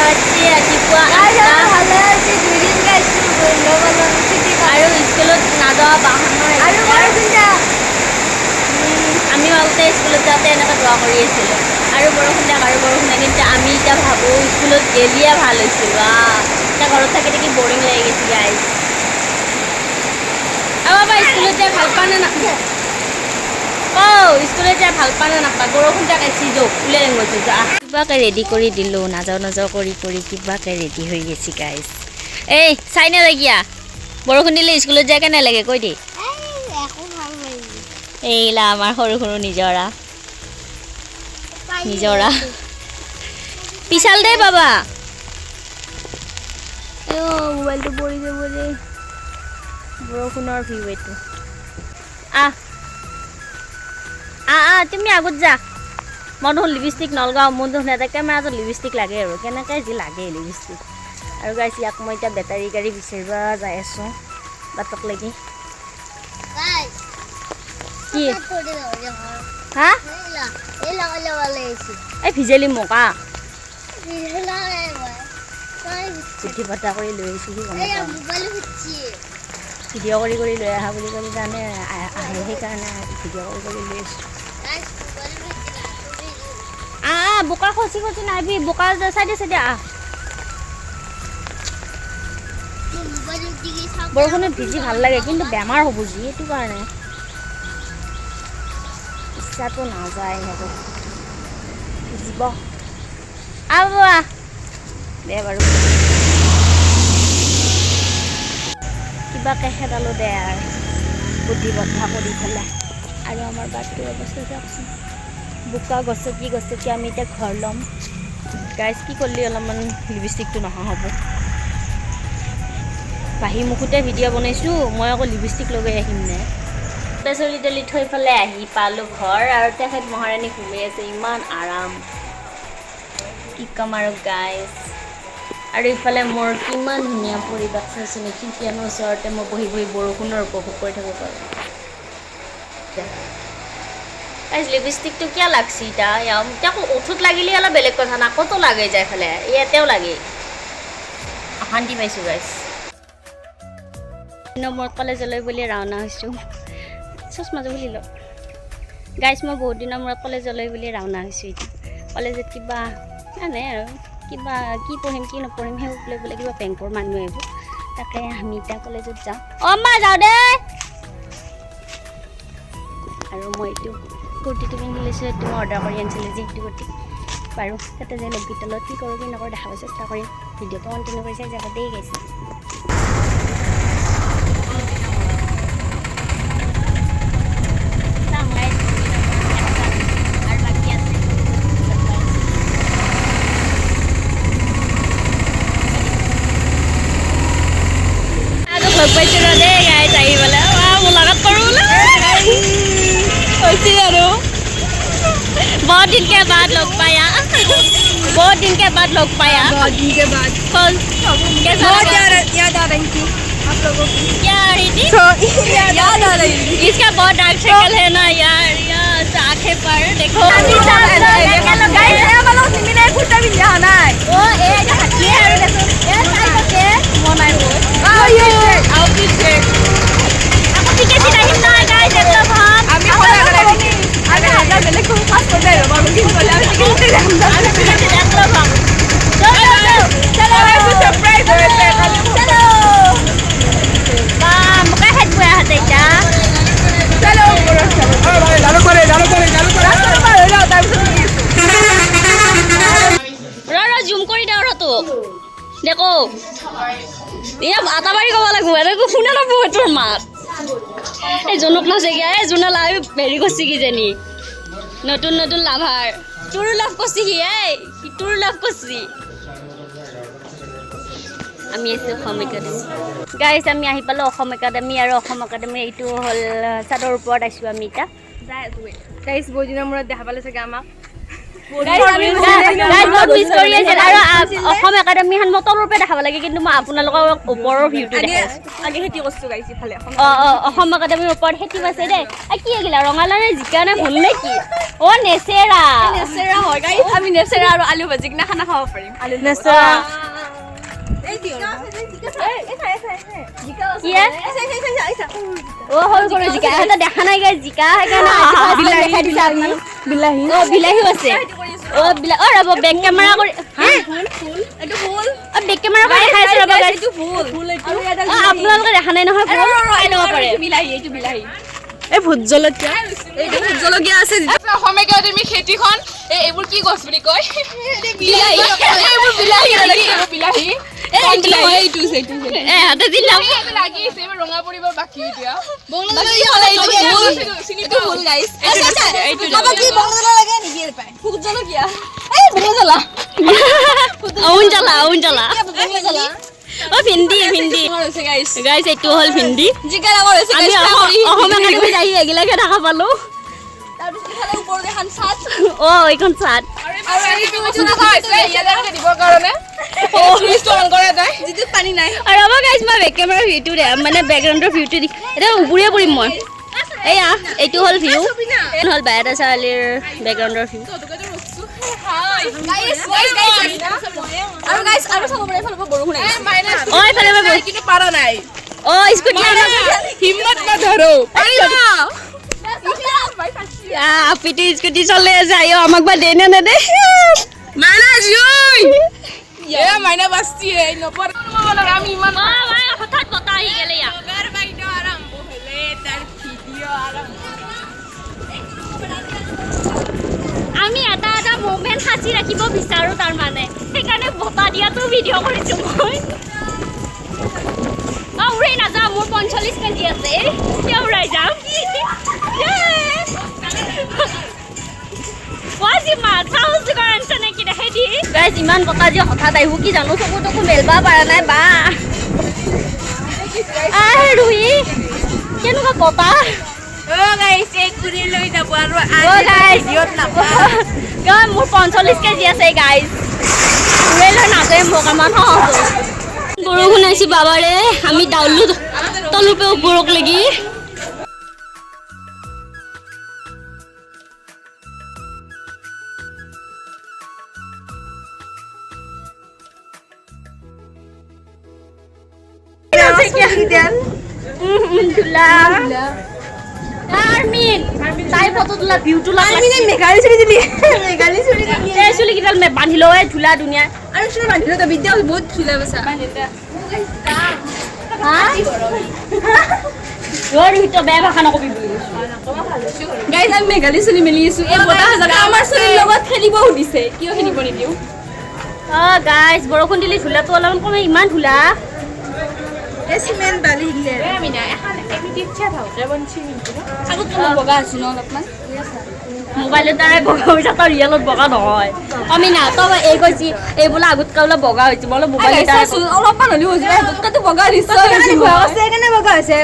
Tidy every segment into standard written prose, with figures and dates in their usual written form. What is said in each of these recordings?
আজি ৰাতিপুৱা আৰু স্কুলত নাযোৱা বাহানৰ আমি ভাবোঁতে স্কুলত যাওঁতে এনেকৈ দোৱা কৰি আছিলোঁ আৰু বৰষুণ দিয়ক আৰু বৰষুণ দিয়ে কিন্তু আমি এতিয়া ভাবোঁ স্কুলত গেলিয়ে ভাল হৈছিল এতিয়া ঘৰত থাকি থাকি বৰিং লাগি গৈছে গাইজ আৰু বাবা স্কুলত যাই ভাল পা নে নাপায় স্কুলত যাই ভাল পা নে নাপায় বৰষুণ দিয়ক আইছি যাওক ওলাই গৈছোঁ যা কিবাকে ৰেডি কৰি দিলোঁ নাযাওঁ কৰি কিবাকে ৰেডি হৈ গৈছে গাইজ এই চাই নালাগিয়া বৰষুণ দিলে স্কুলত যায় কেনে লাগে কৈ দে এইলা আমাৰ সৰু সৰু নিজৰা পিছাল দেই বাবা মোবাইলটো পৰি যাব যে বৰষুণৰ ভিউ এইটো তুমি আগত যা মই দেখোন লিপষ্টিক নলগাওঁ মোৰ দেখোন এটা কেমেৰাটো লিপষ্টিক লাগে আৰু কেনেকৈ যি লাগে লিপষ্টিক আৰু গাইছ ইয়াক মই এতিয়া বেটাৰী গাড়ী বিচাৰিব যাই আছোঁ বাটক লাগি কি হা এই ভিজেলি মকা চিঠি পতা কৰি লৈ আহিছোঁ ভিডিঅ' কৰি লৈ আহা বুলি ক'লে জানে আহে সেইকাৰণে ভিডিঅ' কৰি লৈ আহিছোঁ বোকা খচি নাহিবি বোকা চাইডে বৰষুণত ভিজি ভাল লাগে কিন্তু বেমাৰ হ'ব যি সেইটো কাৰণে ইচ্ছাটো নাযায় হ'ব ভিজিব দে বাৰু কিবাকে খেদালো দে আৰু বুদ্ধি বদ্ধা কৰি পেলাই আৰু আমাৰ বাটটোৰ অৱস্থা চাওকচোন বোকা গছকি আমি এতিয়া ঘৰ ল'ম গাইজ কি কৰিলে অলপমান লিপষ্টিকটো নহা হ'ব বাহি মুখতে ভিডিঅ' বনাইছোঁ মই আকৌ লিপষ্টিক লগাই আহিম নে চলি তলি থৈ পেলাই আহি পালোঁ ঘৰ আৰু তেখেত মহাৰাণী ঘূৰি আছে ইমান আৰাম কি ক'ম আৰু গাইজ আৰু ইফালে মোৰ কিমান ধুনীয়া পৰিৱেশ চাইছোঁ নেকি খিৰিকীৰ ওচৰতে মই বহি বৰষুণৰ উপভোগ কৰি থাকিব পাৰোঁ গাইজ লিপষ্টিকটো কিয় লাগছি এতিয়া ওঠত লাগিলে অলপ বেলেগ কথা নাকতো লাগে যায় ফালে ইয়াতেও লাগে অশান্তি পাইছোঁ গাইজ মই কলেজলৈ বুলি ৰাওনা হৈছোঁ চচমাযোৰ খুলি লওঁ গাইজ মই বহুত দিনৰ মূৰত কলেজলৈ বুলি ৰাওনা হৈছোঁ এতিয়া কলেজত কিবা এনে আৰু কিবা কি পঢ়িম কি নপঢ়িম সেইবোৰ লৈ বোলে কিবা বেংকৰ মানুহ আহিব তাকে আমি এতিয়া কলেজত যাওঁ মা যাওঁ দে আৰু মই এইটো কুৰ্তিটো পিন্ধি লৈছোঁ এইটো মই অৰ্ডাৰ কৰি আনিছিলোঁ যিটো কুৰ্তি বাৰু তাতে যাই লগ তলত কি কৰোঁ কি নকৰোঁ দেখাব চেষ্টা কৰিম ভিডিঅ'টো কণ্টিনিউ কৰি চাই যাব দেই গাইছে লগ পাইছোঁ ৰ দেই গাইজ আহি পেলাই মোলাকাত কৰোঁ হৈছিল আৰু बहुत दिन के बाद लोग पाया बहुत दिन के बाद लोग पाया बहुत दिन के बाद कैसा बहुत लगा? याद आ रही थी आप लोगों की क्या आ रही थी याद आ रही थी इसका बहुत डार्क शक्ल है ना यार आंखें पर देखो দেখো এয়া আটাবাৰী ক'ব লাগিব এনেকৈ শুনে নাপাব তোৰ মাত এই জনক নাচে গিয়া এই জোনে লাভ হেৰি কৰিছে কিজানি নতুন লাভাৰ তোৰো লাভ কৰিছে সি তোৰো লাভ কৰিছে আমি আছোঁ অসম একাডেমি গাইজ আমি আহি পালোঁ অসম একাডেমি আৰু অসম একাডেমি এইটো হ'ল চাদৰ ওপৰত আছোঁ আমি এতিয়া গাইজ বহুত দিনৰ মূৰত দেখা পালে চাগে আমাক মিছ কৰি আছে আৰু অসম একাডেমীখন মই তলৰ পৰা দেখাব লাগে কিন্তু মই আপোনালোকক ওপৰৰ ভিউটো দেখাইছোঁ আগে খেতি কৰিছোঁ গাইছ ইফালে অসম একাডেমীৰ ওপৰত খেতি পাইছে দেই কি এগিলা ৰঙালাও নে জিকা নে ভুল নে কি নেচেৰা নেচেৰা হয় গাইছ আমি নেচেৰা আৰু আলু ভাজি কিনে খানা খাব পাৰিম আলু নেচেৰা সৰু সৰু জিকা এটা দেখা নাই গাই জিকা সেইকাৰণে বিলাহীও আছে ৰ'ব বেক কেমেৰা কৰি বেক কেমেৰা কৰি দেখাই আছো ৰ'ব আপোনালোকে দেখা নাই নহয় বিলাহী এই ভোট জলকীয়া এইটো ভোট জলকীয়া আছে অসম একাডেমী খেতিখন এইবোৰ কি গছ বুলি কয় বিলাহী ভিন্দি গাইছ এইটো হ'ল ভিন্দি অসম একাডেমীত আহি এগিলাকে দেখা পালো এইখন চাট পানী নাই ৰ'ব গাইছ মই বেক কেমেৰাৰ ভিউটো মানে বেকগ্ৰাউণ্ডৰ ভিউটো দি এতিয়া উবুৰিয়ে পৰিম মই এয়া এইটো হ'ল ভিউ হ'ল বায়'ডাটা ছোৱালীৰ বেকগ্ৰাউণ্ডৰ ভিউ আপিটো স্কুটি চলাই আছে আমাক বা দে নে নেদে মাইনা বাস্তি আমি ইমান হঠাৎ বতাহ আহি গেলে আমি এটা এটা মুভমেণ্ট সাঁচি ৰাখিব বিচাৰোঁ তাৰমানে সেইকাৰণে বতাহ দিয়াটো ভিডিঅ' কৰিছোঁ মই উৰাই নাযাওঁ মোৰ 45 কেজি আছে কিয় উৰাই যাম ইমান বতাহ যে হঠাৎ আহিব কি জানো চকু তকু মেলবা পৰা নাই বা ৰুই কেনেকুৱা বতাহ মোৰ 45 কেজি আছে গাইজ উৰাই লৈ নাযায় মোক আমাৰ বৰষুণ আহিছে বাবাৰে আমি দাউলো তলৰ পৰা ওপৰক লাগি বান্ধি লয় ধূলা ধুনীয়া আৰু চুলি বান্ধিলে তো বিদ্যা বহুত চুলা বসা বেয়া ভাষা নকবি গাইজ আমি মেঘালী চুলি মেলি আছো এই বতাহ আমাৰ চুলিৰ লগত খেলিব সুধিছে কিয় খেলিব নিদিওঁ গাইজ বৰষুণ দিলে ধূলাটো অলপমান কমে ইমান ধূলা সিমেণ্ট বালি দিলে আমি না এখন এমিটি ইচ্ছা ভালকে বনছি কিন্তু আগত তো বগা আছে ন অলপমান মোবাইলৰ দ্বাৰাই বগা হৈছে তাৰ ৰিয়েলত বগা নহয় আমি না তই এই কৈছি এই বোলে আগত কাউলা বগা হৈছে বোলে মোবাইলৰ দ্বাৰাই অলপমান হ'লেও হৈছে হাততটো বগা দিছে কেনে বগা হৈছে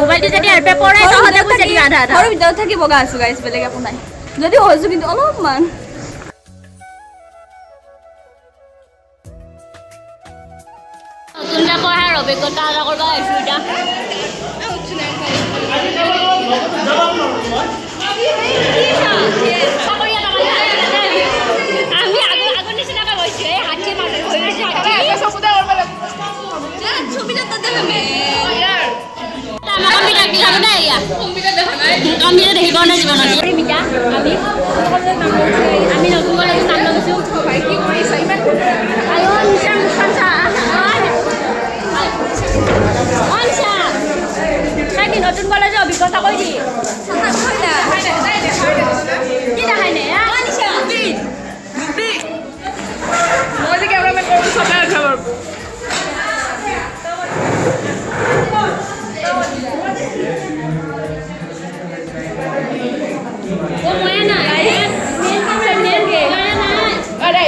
মোবাইলটো যদি আৰু পেপৰাই তহঁতে কৈছে কি আধা আধা ঘৰৰ ভিতৰত থাকি বগা আছো গাইছ বেলেগ একো নাই যদি হৈছো কিন্তু অলপমান নতুনকৈ পঢ়াৰ অভিজ্ঞতা এটা কৰিব আহিছোঁ এতিয়া আমি আগৰ নিচিনাকৈ গৈছোঁ এই হাতী মাজত হৈ গৈছে কম্পিউটাৰ দেখিব নাই জীৱনত আমি নতুন কলেজত নাম লগাইছোঁ নতুন কলেজৰ অভিজ্ঞতা কৈ দি কি দেখাই নে মই যে কেমেৰামেন কৰোঁ চলাই উঠাব ময়ে নাই আরে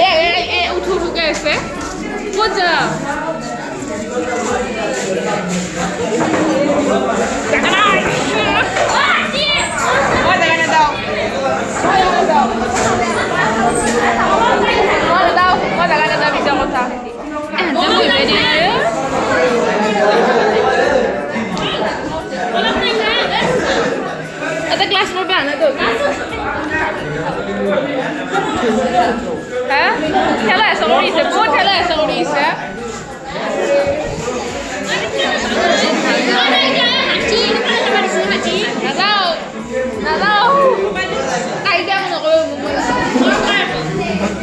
উঠু উঠুকে আছে ক'ত যা Ada kelas berapa anak tuh? Hah? Tela är som Lisa, båda tela är som Lisa. Nggak tahu. Kayak dia mau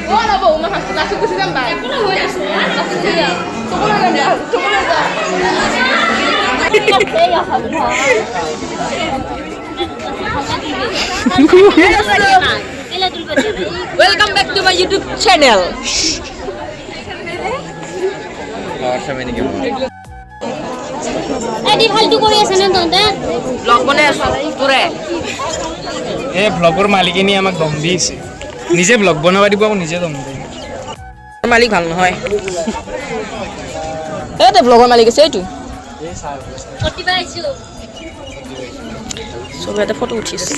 oh, apa umah langsung ke sini mbak? Langsung dia. Tunggu lagi. Welcome back to my YouTube channel. এদি ফালতু কৰি আছে নে তহঁতে blog বনাই আছো তোৰে এই ব্লগৰ মালিকিনী আমাক দম দিছে নিজে ব্লগ বনাব দিব আকৌ নিজে দম দিয়ে মালিক ভাল নহয় এইটো ব্লগৰ মালিক আছে এইটো কটিবা আইছো সবে এটা ফটো উঠিছে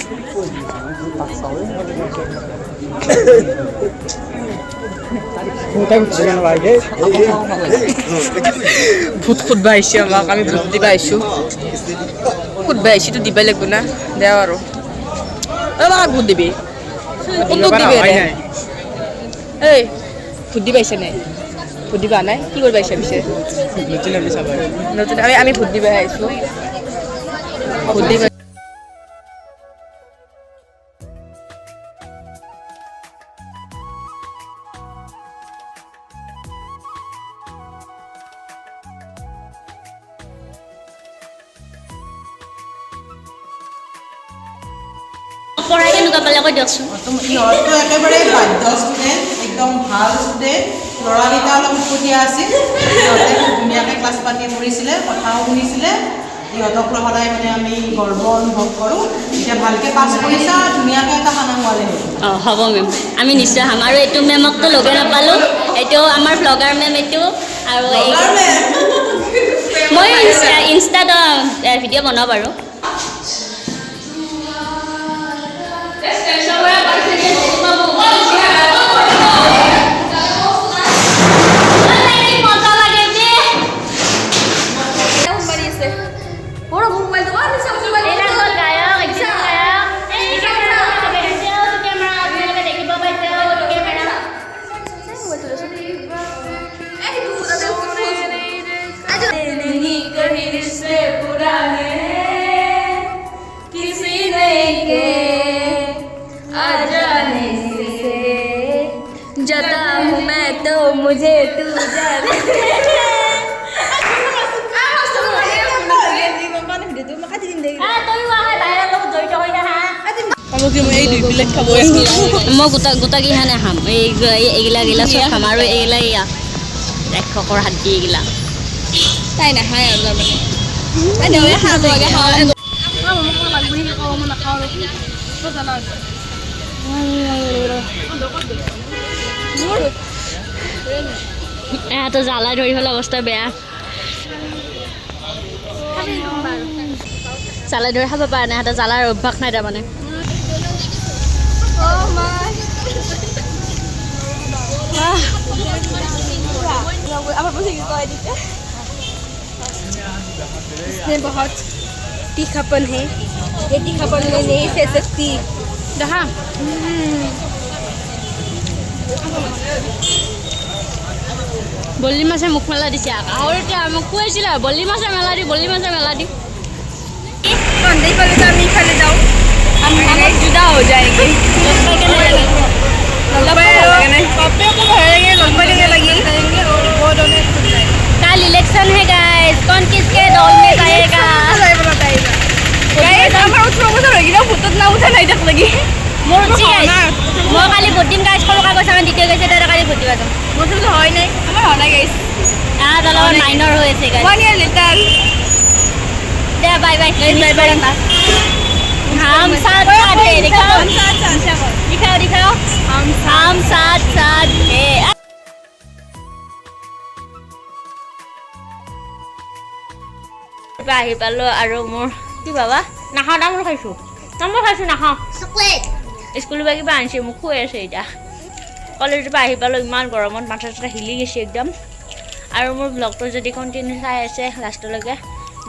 ভূত ফুটবা আহিছে আমাক আমি ভূত দিবা আহিছোঁ ফুটবা আহিছোঁ তো দিবাই লাগিব না দেও আৰু আমাক ভূত দিবি কোনটোক দিবি এই ভূত দিবা আহিছে নাই ভূত দিবা নাই কি কৰিব আহিছে পিছে নতুন আমি ভূত দিবা আহিছোঁ ভূত দিবা পঢ়াই কেনেকুৱা পালে কৈ দিয়কচোন সিহঁতটো একেবাৰে বাধ্য ষ্টুডেণ্ট একদম ভাল ষ্টুডেণ্ট ল'ৰাকেইটা অলপ উৎপতীয়া আছিল সিহঁতে খুব ধুনীয়াকৈ ক্লাছ পাতি কৰিছিলে কথাও শুনিছিলে সিহঁতক লৈ সদায় মানে আমি গৰ্ব অনুভৱ কৰোঁ এতিয়া ভালকৈ পাছ কৰিছা ধুনীয়াকৈ এটা খানা খোৱালে অঁ হ'ব মেম আমি নিশ্চয় খাম আৰু এইটো মেমকতো লগে নাপালোঁ এইটো আমাৰ ব্লগাৰ মেম এইটো আৰু মই ইনষ্টাত ভিডিঅ' বনাওঁ বাৰু जता हूँ मैं तो मुझे तू जाने মই গোটা গিহানে খাম এইগিলা চব খাম আৰু এইগিলা ৰাক্ষসৰ হাতী এইগিলা তাই নাখায় আৰু এহাতে জ্বালাই ধৰি হ'লে অৱস্থা বেয়া জ্বালাই ধৰি খাব পাৰে নাই সিহঁতে জ্বালাৰ অভ্যাস নাই তাৰমানে इसमें बहुत तीखापन है ये तीखापन में नहीं सह सकती दहा বল্লি মাছে মুখ মেলা দিছে আৰু এতিয়া মোক খুৱাইছিলে বল্লি মাছে মেলা দি नहीं पहले तो हम खाने जाओ हम जुदा हो जाएंगे पापे को भरेंगे लंबे लगे और वो दोनों कल इलेक्शन है गाइस कौन किसके दल में जाएगा মোৰ উঠি গাইছ মই কালি ভোট দিম গাইছ সৰুকা কৈছে আমাৰ দ্বিতীয় গৈছে তাতে কালি ভোট দিবা যাম मोटर হয় নাই আমার হয় না গাইস অলপমান মাইনৰ হৈ আছে গাইছ 1 year later দে বাই বাই हम साथ साथ है दिखाओ हम साथ साथ है আহি পালোঁ আৰু মোৰ কি বাবা নাখাওঁ তামোল খাইছোঁ নাখাওঁ স্কুলৰ পৰা কিবা আনিছে মোক খুৱাই আছে এতিয়া কলেজৰ পৰা আহি পালোঁ ইমান গৰমত মাথা চাথা হিলি গৈছে একদম আৰু মোৰ ব্লগটো যদি কণ্টিনিউ চাই আছে লাষ্টলৈকে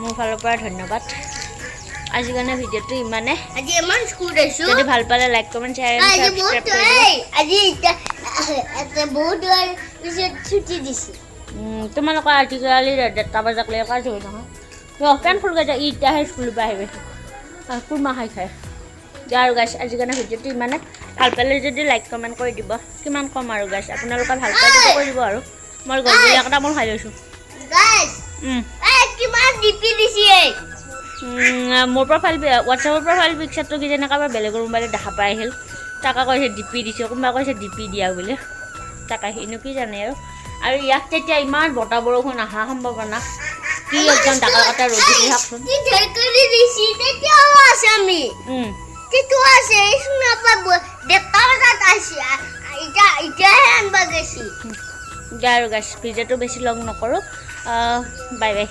মোৰ ফালৰ পৰা ধন্যবাদ আজিৰ কাৰণে ভিডিঅ'টো ইমানে আজি ইমান স্কুল আছো যদি ভাল পালে লাইক কমেণ্ট শ্বেয়াৰ আজি এণ্ড বহুত ছাবস্ক্ৰাইব কৰি দিব এটা বহুত পিছত ছুটি দিছে তোমালোকৰ আজিকালি 10টা বজালৈকে কাজ হয় নহয় পেন ফুলকে যায় ইটাহে স্কুলৰ পৰা আহিবে কুৰমা খাই দিয়া আৰু গাইছ আজিৰ কাৰণে ভিডিঅ'টো ইমানে ভাল পালে যদি লাইক কমেণ্ট কৰি দিব কিমান কম আৰু গাইছ আপোনালোকে ভাল পালে কৰি দিব আৰু মই গছবিলাক এটা মই খাই লৈছোঁ গাইস কিমান ডিপি দিছে মোৰ প্ৰফাইল হোৱাটছএপৰ প্ৰফাইল পিকচাৰটো কি যেনেকৈ বেলেগৰ মোবাইলত দেখা পাই আহিল তাকে কৈছে ডিপি দিছে কোনোবা কৈছে ডিপি দিয়া বুলি তাকে সিনো কি জানে আৰু ইয়াত তেতিয়া ইমান বতাহ বৰষুণ অহা সম্ভাৱনা কি একদম ডাঙৰ কথা ৰ'দ দি থাকচোন কি ঢেৰকনি দিছে তেতিয়াও আছে আমি তেতিয়াও আছে শুনা পাব দেখা বজাত আছে এতিয়াহে আনবা গৈছি দিয়া আৰু গাইছ ভিডিঅ'টো বেছি লং নকৰোঁ বাই বাই